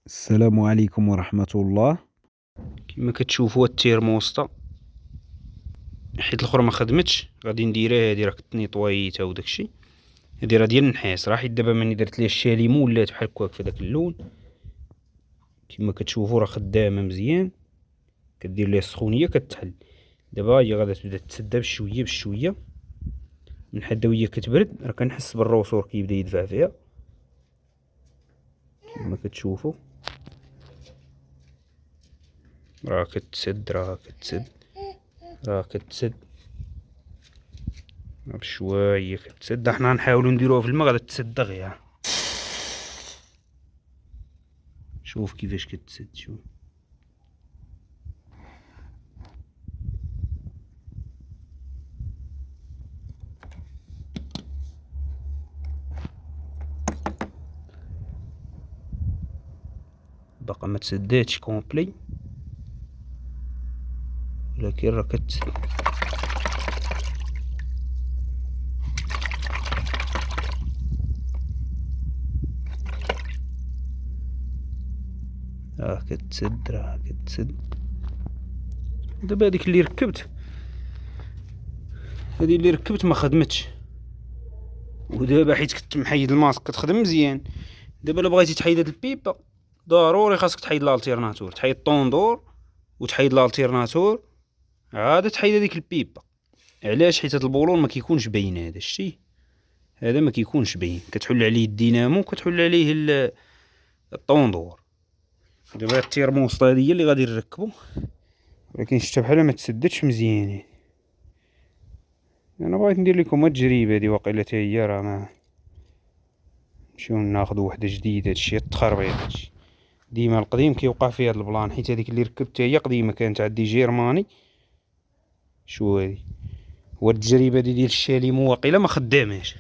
السلام عليكم ورحمة الله. كما كتشوفوا التيرموسطا حيت الاخرى ما خدمتش، غادي نديرها هادي راه كنت نيطوايتها وداكشي. هادي راه ديال النحاس، راه حيت دابا ملي درت ليها الشاليمو ولات بحال هكاك في داك اللون. كما كتشوفوا راه خدامه مزيان، كدير ليها السخونيه كتحل. دابا هي غادا تبدا تسدى بشويه بشويه من حد وهي كتبرد. راه كنحس بالروسور كيبدا يدفع فيها كما كتشوفوا. راه كتسد راه كتسد راه كتسد بشويه كتسد. حنا نحاولوا نديروها في الماء غادا تسد دغيا. شوف كيفاش كتسد. شوف باقا ما تسداتش كومبلي، ولكن راه كتسد. راه كتسد راه كتسد. دابا هاديك اللي ركبت، هادي اللي ركبت ما خدمتش، ودابا حيت كنت محيد الماسك كتخدم مزيان. دابا الا بغيتي تحيد هاد البيبه ضروري خاصك تحيد الالتيرناتور، تحيد الطوندور وتحيد الالتيرناتور عاد تحيد هذيك البيبه. علاش؟ حيت هاد البولون ما كيكونش باين. هذا الشيء هذا ما كيكونش باين، كتحل عليه الدينامو كتحل عليه الطوندور. دابا التيرموسطا هادي هي اللي غادي نركبو، ولكن شتا بحالها ما تسدتش مزيان. انا بغيت ندير لكم التجربه هادي، واقيلا حتى هي راه ما نمشيو ناخذ وحده جديده. هادشي التخربيط هادشي ديما القديم كيوقع فيه هاد البلان، حيت هذيك اللي ركبت هي قديمه كانت عندي جيرماني. شو هادي هو التجربه ديال الشاليمو واقيلا ما خداماش.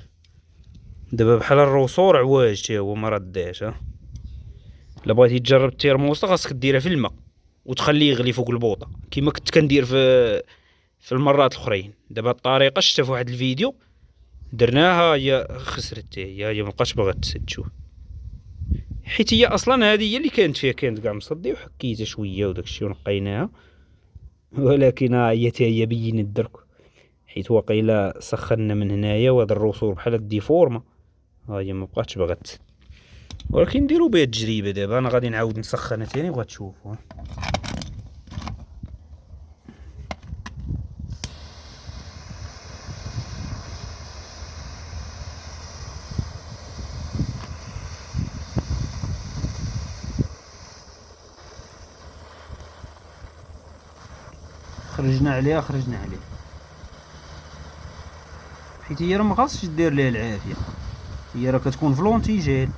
دابا بحال الروسور عواج تا هو ما رداش. الا بغيتي تجرب التيرموسطا خاصك ديرها في الماء وتخليه يغلي فوق البوطه كيما كنت كندير في المرات الاخرين. دابا الطريقه شفتها في واحد الفيديو درناها، هي خسرت حتى هي مابقاتش باغا تسد. شوف حيت هي اصلا هذه هي اللي كانت فيها، كانت كاع مصدي وحكيتها شويه وداكشي ونقيناها. ولكن هي حتى هي بينت درك، حيت واقيلا سخنا من هنايا وهذا الرسول بحال الديفورما ها هي مابقاتش باغا تسد. ولكن نديرو بها التجربه. دابا انا غادي نعاود نسخنها تاني وغتشوفوا. خرجنا عليها حيت هي راه ما خاصش دير ليها العافيه، هي راه كتكون في لونتيجيل.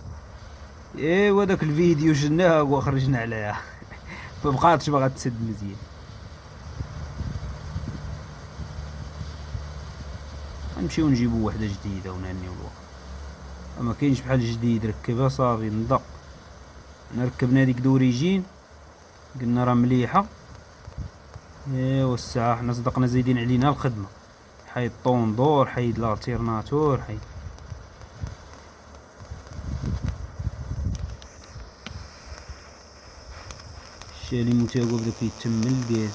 ايوا داك الفيديو شناه وخرجنا عليها ما بقاتش باغا تسد مزيان. غنمشيو نجيبو وحده جديده ونهنيو الوقت. ما كاينش بحال جديد ركبها صافي نضا. ركبنا ديك دوريجين قلنا راه مليحه. ايوا الساعه حنا صدقنا زايدين علينا الخدمه، حيد طوندور حيد لالتيرناتور حيد. الشالي متاقو بدا كيتمل ديال.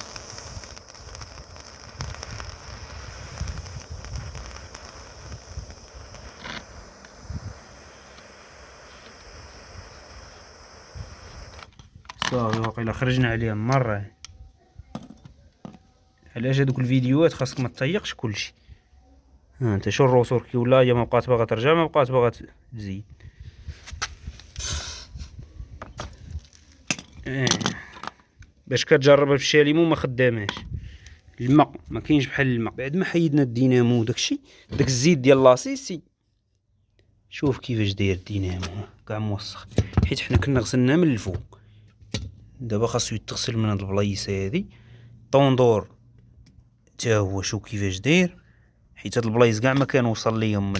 صافي واقيلا خرجنا عليها مره. علاش هادوك الفيديوهات خاصك ما تطيقش كلشي. ها انت شو الروسور كي ولا هي ما بقات باغا ترجع، ما بقات باغا تزيد. باش كتجربها بالشاليمو ما خداماش. الماء ما كاينش بحال الماء بعد ما حيدنا الدينامو وداكشي داك الزيت ديال لاصيسي. شوف كيفاش داير الدينامو كاع موسخ، حيت حنا كنا غسلناه من الفوق. دابا خاصو يتغسل من هاد البلايص هادي. طوندور تا هو شوف كيفاش داير، حيت هاد البلايص كاع ما كان وصل ليهم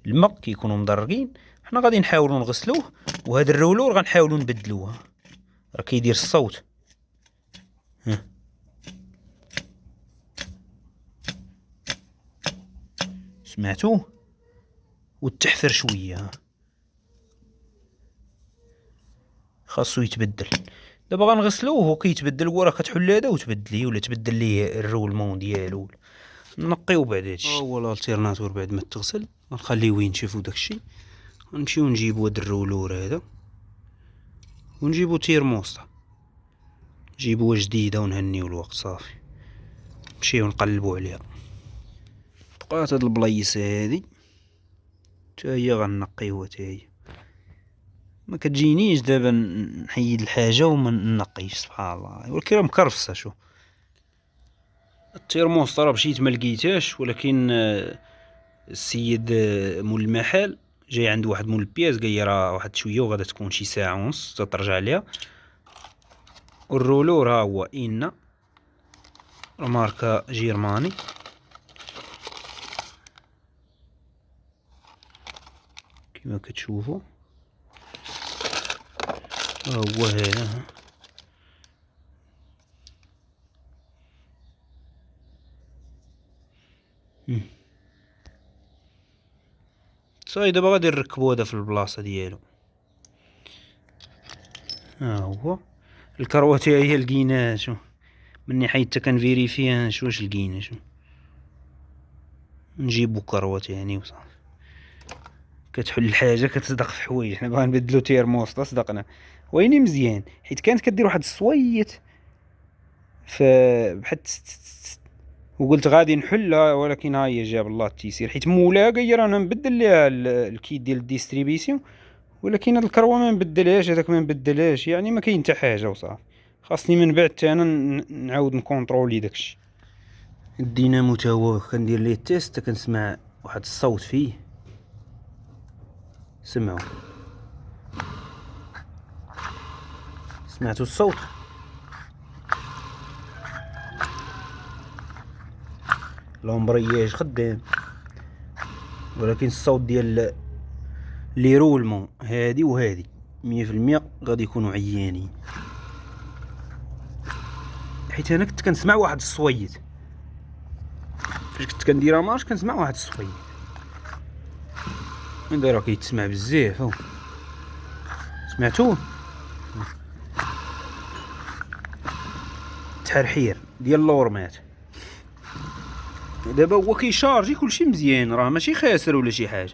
الماء كيكونوا مدرقين. حنا غادي نحاولوا نغسلوه، وهاد الرولور غنحاولوا نبدلوه. راه كيدير الصوت. سمعتوه والتحفر شويه. خاصو يتبدل. دابا غنغسلوه وكيتبدل، هو راه كتحل هذا وتبدل ليه ولا تبدل ليه الرولمون ديالو، نقيو بعد هادشي. هو الالتيرناتور بعد ما تغسل غنخليوه ينشف وداكشي. غنمشيو نجيبو هاد الرولور هذا ونجيبو تيرموسطا، نجيبوها جديده ونهنيو الوقت صافي. نمشيو نقلبو عليها. بقات هاد البلايص هادي تا هي غنقيوها تا هي. ما كتجينيش دابا نحيد الحاجه وما نقيش سبحان الله، ولكن راه مكرفسه. شوف التيرموسطا راه مشيت ما لقيتهاش، ولكن السيد مول المحل جاي عند واحد مول البياس قال لي راه واحد شويه وغادا تكون شي ساعه ونص ترجع ليها. والرولور ها هو إنا ماركه جيرماني، كما كتشوفوا ها هو هذا. صاي دابا غادي نركبو هذا في البلاصه ديالو. ها هو الكروه تاعي هي لقيناها. شو مني حيت كنفيريفيها نشوف واش لقينا. شو نجيبو كروه تاني وصافي. كتحل الحاجه كتصدق في حوايج. حنا باغا نبدلو تيرموسطا صدقنا ويني مزيان، حيت كانت كدير واحد الصويت بحال وقلت غادي نحلها، ولكن ها هي جاب الله التيسير. حيت مولاها قال لي رانا نبدل ليها الكيت ديال الديستريبيسيون، ولكن هاد الكروه ما نبدلهاش، هذاك ما نبدلهاش، يعني ما كاين حتى حاجه وصافي. خاصني من بعد حتى انا نعاود نكونطرولي داكشي. الدينامو تا هو كندير ليه التيست، كنسمع واحد الصوت فيه. سمعوا، سمعتوا الصوت؟ لومبرياج خدام، ولكن الصوت ديال لي رولمون هادي وهادي 100% غادي يكونوا عيانين. حيت انا كنت كنسمع واحد الصويت فاش كنت كنديرها مارش، كنسمع واحد الصويت. من دابا كيتسمع بزاف. هو سمعتوه؟ تحرحير ديال اللورمات. دابا هو كيشارجي كلشي مزيان، راه ماشي خاسر ولا شي حاجه،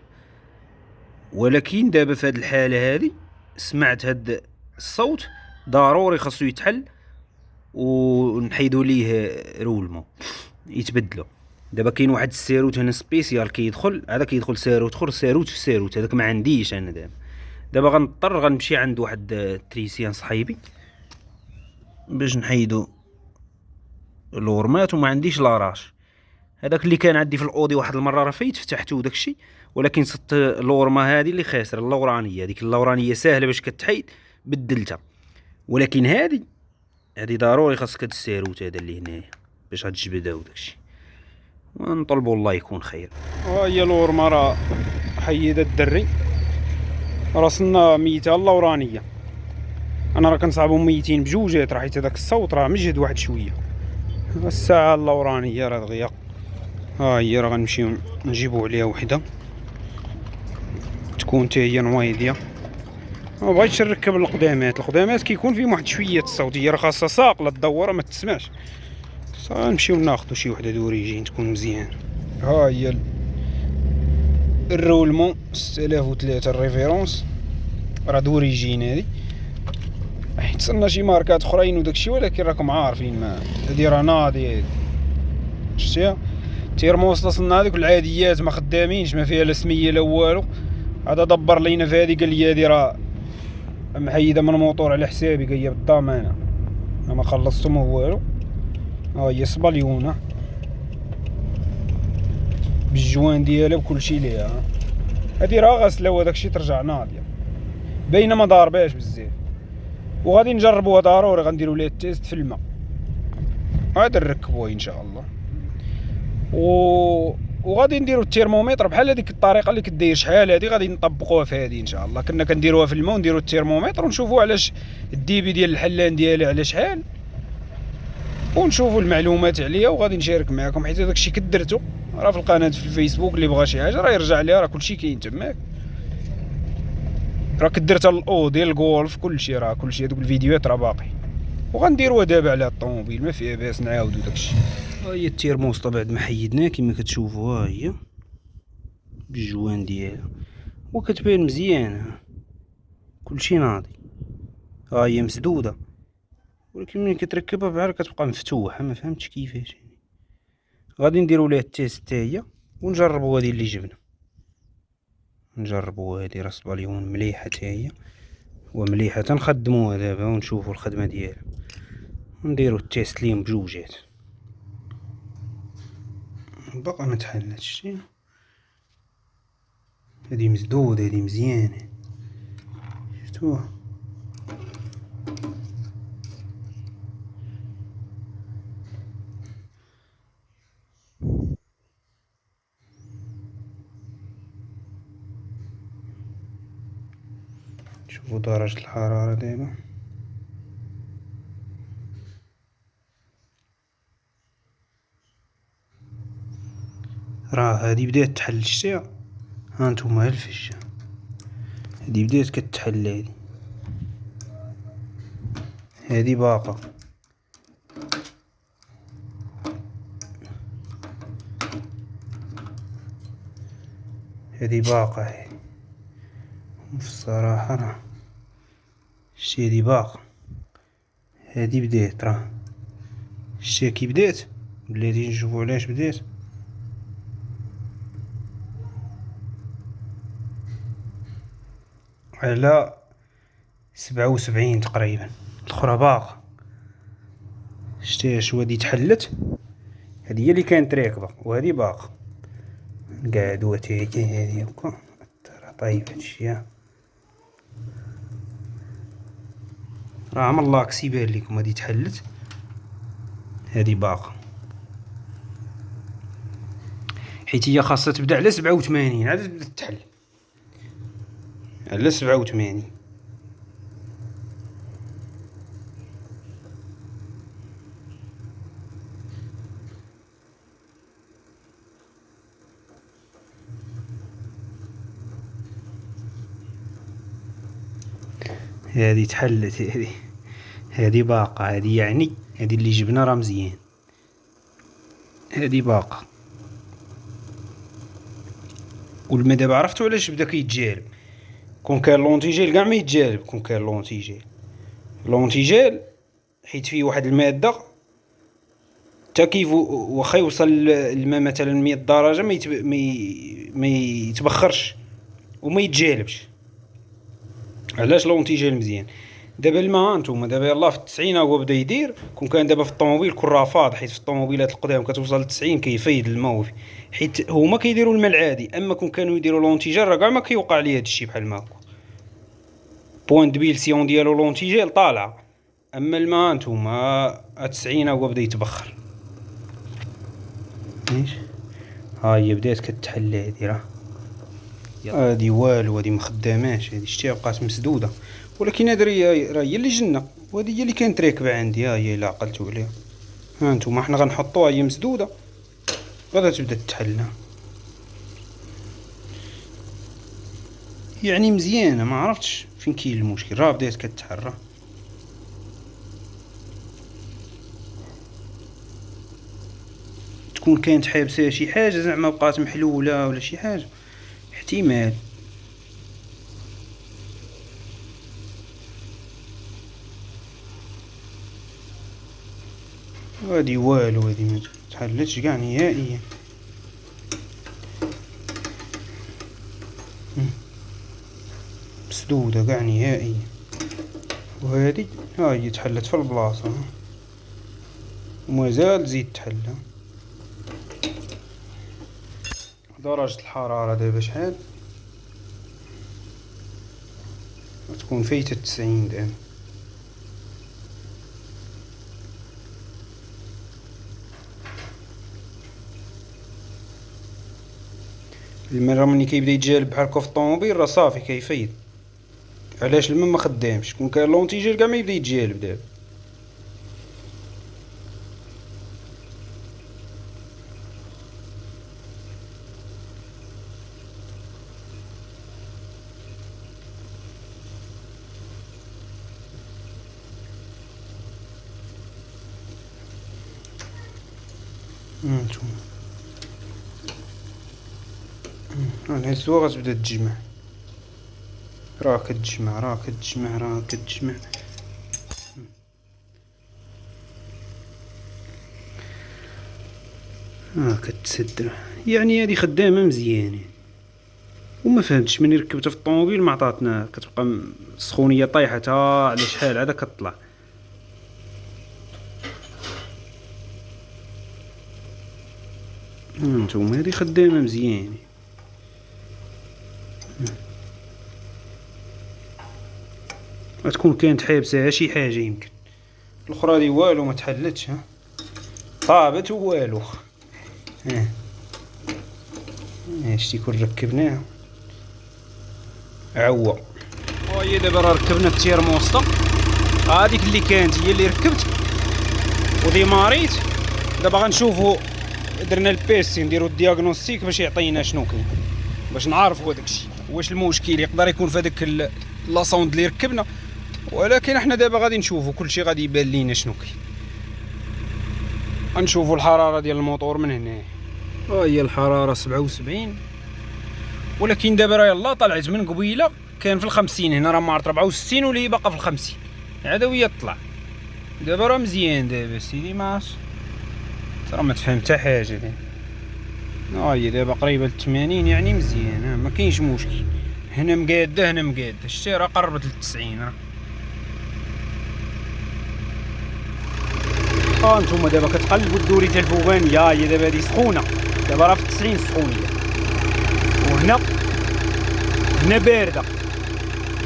ولكن دابا في هاد الحاله هادي سمعت هاد الصوت ضروري خاصو يتحل ونحيدو ليه رولمون يتبدلو. دابا كاين واحد الساروت هنا سبيسيال كيدخل، هذا كيدخل ساروت اخر، ساروت في ساروت، هذاك ما عنديش انا. دابا غنضطر غنمشي عند واحد تريسيان صحيبي باش نحيدو الورمات، وما عنديش لاراش. هذاك اللي كان عندي في الاودي واحد المره راه فايت فتحته داكشي، ولكن صدت اللورمه هذه اللي خاسره، اللورانيه. هذيك اللورانيه ساهله باش كتحيد بدلتها، ولكن هذه ضروري خاصك هاد الساروت هذا اللي هنايا باش غتجبدها وداكشي. ونطلبوا الله يكون خير. هي الورمه راه حيدها الدري، راسنا ميته اللورانيه. انا راه كنصعبهم ميتين بجوجات، راه حيت هذاك الصوت راه مجهد واحد شويه. الساعه اللورانيه راه دغيا ها هي، راه غنمشيو نجيبو عليها وحده تكون حتى هي نوايضيه. ما بغيتش نركب القدامات كيكون فيهم واحد شويه الصوت، هي راه خاصها ساقله الدوره ما تسمعش. نمشيو ناخذو شي وحده دوريجين تكون مزيان. ها هي الرولمون 6003 الريفيرونس، راه دوريجين هادي، حيت صرنا شي ماركات اخرين وداكشي، ولكن راكم عارفين ما هادي راه ناضي. هادي شتيها تيرموسطا صرنا هذيك العاديات ما خدامينش، ما فيها لا سميه لا والو. هذا دبر لينا في هذه، قال لي هذه راه محيده من الموتور على حسابي، قال لي بالضمانه ما خلصتو ما والو. ها هي صباليونه بالجوان ديالها بكلشي ليها. هذه راه غاسله وداكشي ترجع ناضيه، باينه ما ضارباش بزاف. وغادي نجربوها ضروري، غنديروا ليها التيست في الماء، غادي نركبوها ان شاء الله. وغادي نديروا الترمومتر بحال هذيك الطريقه اللي كدير شحال هذه، غادي نطبقوها في هذه ان شاء الله. كنا كنديروها في الماء ونديروا الترمومتر ونشوفوا علاش الديبي ديال الحلان ديالها على شحال، ونشوفوا المعلومات عليها. وغادي نشارك معكم، حيت داكشي كدرتو راه في القناه في الفيسبوك، اللي بغى شي حاجه راه يرجع ليها، راه كلشي كاين تماك. راك درت الاو ديال الجولف كلشي، راه كلشي هادوك الفيديوهات راه باقي، وغنديروها دابا على الطوموبيل ما فيها باس نعاودو داكشي. ها هي التيرموسطا بعد ما حيدناها كما كتشوفوا، ها هي بالجوان ديالها وكتبان مزيانه، كلشي ناضي. ها هي مسدوده، ولكن ملي كتركبها بحال كتبقى مفتوحه، ما فهمتش كيفاش. غادي نديرو ليها التيست حتى هي ونجربو هادي اللي جبنا، نجربو هادي راه الصباليون مليحه حتى هي ومليحه، تنخدموها دابا ونشوفو الخدمه ديالها، نديرو التيست ليهم بجوجات. باقا ما تحلاتش، هادي مسدوده، هادي مزيانه، شفتوها. شوفوا درجة الحرارة دابا، راه هادي بدات تحل، شتيها هانتوما الفجة، هادي بدات كتحل، هادي باقا، هادي باقا، هادي في الصراحة راه شتي هادي باقا، هادي بدات، راه شتيها كي بدات. بلاتي نشوفو علاش بدات. على 77 تقريبا، الأخرى باقا. شتيها شو هادي تحلت، هادي هي اللي كانت راكبة وهادي باقا. نقعدو تيكي هادي هكا، راه طايب هادشي، راه عمر لاكس يبان ليكم. هادي تحلت، هادي باقا، حيت هي خاصها تبدا على 87 عاد تبدا تحل على 87. هادي تحلت، هادي باقا، هادي يعني هادي اللي جبنا راه مزيان، هادي باقا. والما دابا عرفتو علاش بدا كيتجالب. كون كان لونتيجيل كاع ما يتجالب، كون كان لونتيجيل حيت فيه واحد الماده تا كيف واخا يوصل الماء مثلا 100 درجه ما يتبخرش وما يتجالبش. علاش لونتيجيل مزيان؟ دابا الماء نتوما دابا يلاه في 90 هو بدا يدير. كون كان دابا في الطوموبيل كون راه فاض، حيت في الطوموبيلات القدام كتوصل ل 90 كيفيض الماء، حيت هما كيديروا الماء العادي. اما كون كانوا يديروا لونتيجيل راه كاع ما كيوقع ليه هادشي بحال ما هكا. بوين دبيلسيون ديالو لونتيجيل طالعه، اما الماء نتوما 90 هو بدا يتبخر. ها هي بدات كتحل هادي، راه هادي والو، هادي مخداماش، هادي شتيها بقات مسدوده. ولكن هادي راه هي اللي جنة، وهادي هي اللي كانت راكبه عندي. ها هي الا عقلتو عليها، ها نتوما حنا غنحطوها هي مسدوده، غادا تبدا تحل. يعني مزيانه، ما عرفتش فين كاين المشكل، راه بدات كتحرى. تكون كانت حابسه شي حاجه زعما بقات محلوله ولا شي حاجه، احتمال. هادي والو، هادي ما تحلتش كاع نهائيا. مسدوده كاع نهائيا. وهادي ها هي تحلت في البلاصه ومازال تزيد تحل. درجة الحرارة دابا شحال؟ تكون فايتة 90 دابا. الماء ملي كيبدا يتجالب بحال هكا في الطوموبيل راه صافي كيفيض. علاش الماء ما خدامش؟ كون كان لونتيجير كاع ما يبدا يتجالب دابا. هانتوما نهزوها غتبدا تجمع، راه كتجمع راه كتجمع راه كتجمع. كتسد، يعني هادي خدامه مزيانه. وما فهمتش مني ركبتها في الطوموبيل ما عطاتنا، كتبقى السخونيه طايحه تا على شحال عاد كطلع. هانتوما هادي خدامه مزيانه. غتكون كانت حابساها شي حاجه يمكن. الاخرى دي والو ما تحلتش، طابت والو. شتي كون ركبناها عوا. وهي دابا راه ركبنا التيرموسطا هذيك اللي كانت هي اللي ركبت وديماريت. دابا غنشوفو درنا البيسي نديرو الدياغنوستيك باش يعطينا شنو كاين، باش نعرفوا داكشي واش المشكل يقدر يكون في هذاك لاصوند اللي ركبنا. ولكن احنا دابا غادي نشوفو كلشي غادي يبان لينا شنو كاين. غنشوفو الحراره ديال الموتور من هنا. هي الحراره 77، ولكن دابا راه يلاه طلعت من قبيله كان في 50 هنا راه مارط 64 واللي باقا في 50 عاد وهي طلع. دابا راه مزيان دابا سيدي ماش راه ما تفهم حتى حاجه. هي دابا قريبه ل 80 يعني مزيان، ما كاينش مشكل. هنا مقاده هنا مقاده، شتي راه قربت ل 90 راه. نتوما دابا كتقلبوا الدوريته الفوقانيه، هي دابا هادي سخونه، دابا راه في 90 السخونيه. وهنا بارده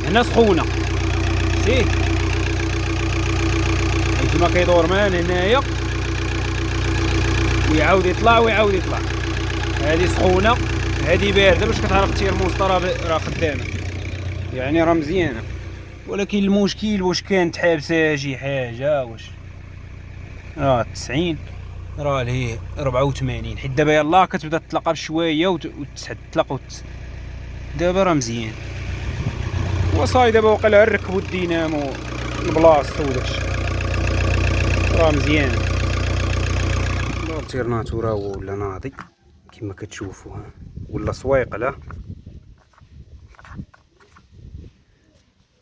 هنا سخونه، شتي حيت ما كيدور مان هنايا ويعاود يطلع ويعاود يطلع. هادي سخونه هادي بارده باش كتعرف التيرموسطا راه خدامه يعني راه مزيانه. ولكن المشكل واش كانت حابسه شي حاجه، واش راه 90 راه لهيه 84 حيت دابا يلاه كتبدا تطلق بشويه وتسد تطلق دابا راه مزيان. وصاي دابا وقيلا نركبو الدينامو البلاصه وداكشي راه مزيان. الالتيرناتور راه ولا ناضي كما كتشوفوا ولا سويق. لا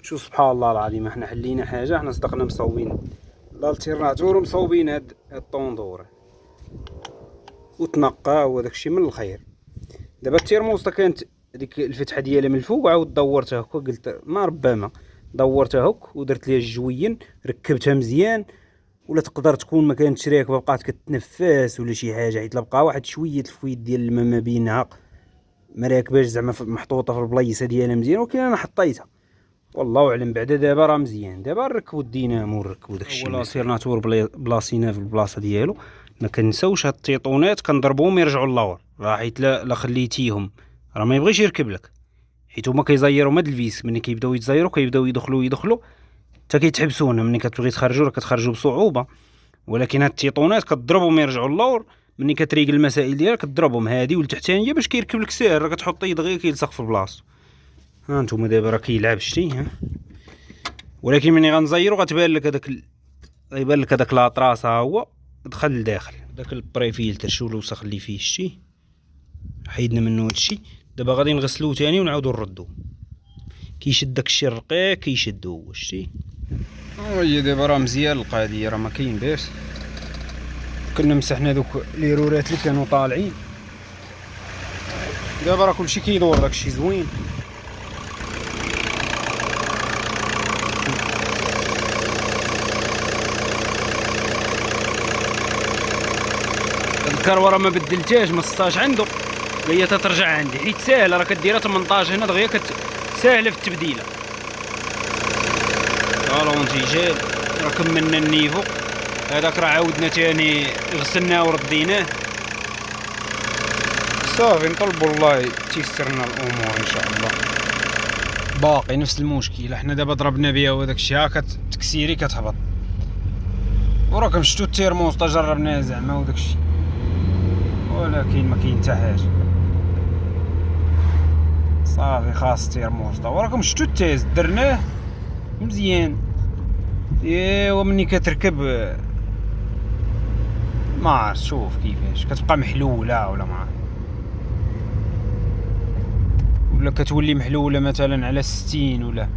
شوف سبحان الله العظيم، احنا حلينا حاجه، احنا صدقنا مصوبين الالتيرناتور ومصوبين هاد الطوندور وتنقى وداكشي من الخير. دابا التيرموسطا كانت ديك الفتحه ديالها من الفوق وعاود دورتها هكا، قلت ما ربما دورتها هك ودرت ليها الجوين ركبتها مزيان. ولا تقدر تكون ما كانتش راكبه بقات كتنفس ولا شي حاجه، حيت بقى واحد شويه الفويد ديال الماء ما بينها ما راكباش زعما محطوطه في البلايصه ديالها مزيان. ولكن انا حطيتها والله اعلم. بعدا دابا راه مزيان، دابا نركبوا الدينامو ونركبوا داكشي. هو الالتيرناتور بلاصيناه في البلاصه ديالو. ما كنساوش هاد التيطونات كنضربوهم يرجعوا للور، راه حيت لا خليتيهم راه ما يبغيش يركب لك، حيت هما كيزيروا هاد الفيس ملي كيبداو يتزيروا كيبداو يدخلوا حتى كيتحبسونا. ملي كتبغي تخرجوا راه كتخرجوا بصعوبه. ولكن هاد التيطونات كتضربهم يرجعوا للور، ملي كتريق المسائل ديالك كتضربهم هادي والتحتانيه باش كيركب لك ساهل، راه كتحط يد غير كيلصق في بلاصتو. نتوما دابا راه كيلعب شتي. ولكن ملي غنزيرو غتبان لك هذاك غيبان لك هذاك لاطراس، ها هو دخل لداخل داك البري فيلتر. شو الوسخ اللي فيه شتي، حيدنا منه هادشي. دابا غادي نغسلوه ثاني ونعاودو نردوه. كيشد داكشي الرقيق كيشدو هو شتي. هي دابا راه مزيان القضيه، راه ما كاين باس. كنا مسحنا دوك لي رورات اللي كانوا طالعين، دابا راه كلشي كيدور داكشي زوين. الكروه راه ما بدلتهاش، ما صاش عنده، هي تترجع عندي حيت ساهله، راه كديرها 18 هنا دغيا ساهله في التبديله. الونجي جاب راه كملنا النيفو هذاك، راه عاودنا تاني غسلناه ورديناه صافي. نطلبوا الله تيسر لنا الامور ان شاء الله. باقي نفس المشكل، احنا دابا ضربنا بها وداك الشيء ها كتكسيري كتهبط. وراكم شفتو التيرموسطا جربناه زعما وداك الشيء، ولكن ما كاين حتى حاجه. صافي خاص التيرموسطا. وراكم شفتو التيست درناه مزيان. ايوا مني كتركب ما عرفت، شوف كيفاش كتبقى محلولة ولا ما ولا كتولي محلولة مثلا على 60 ولا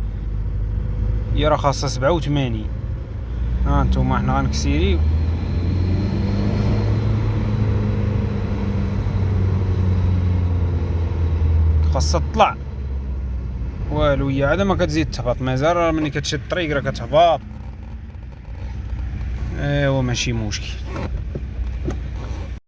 هي راه خاصها 87. ها نتوما حنا غنكسيريو خاصها تطلع والو، هي عاد ما كتزيد تهبط مازال، راه ملي كتشد الطريق راه كتهبط. ايوا ماشي مشكل.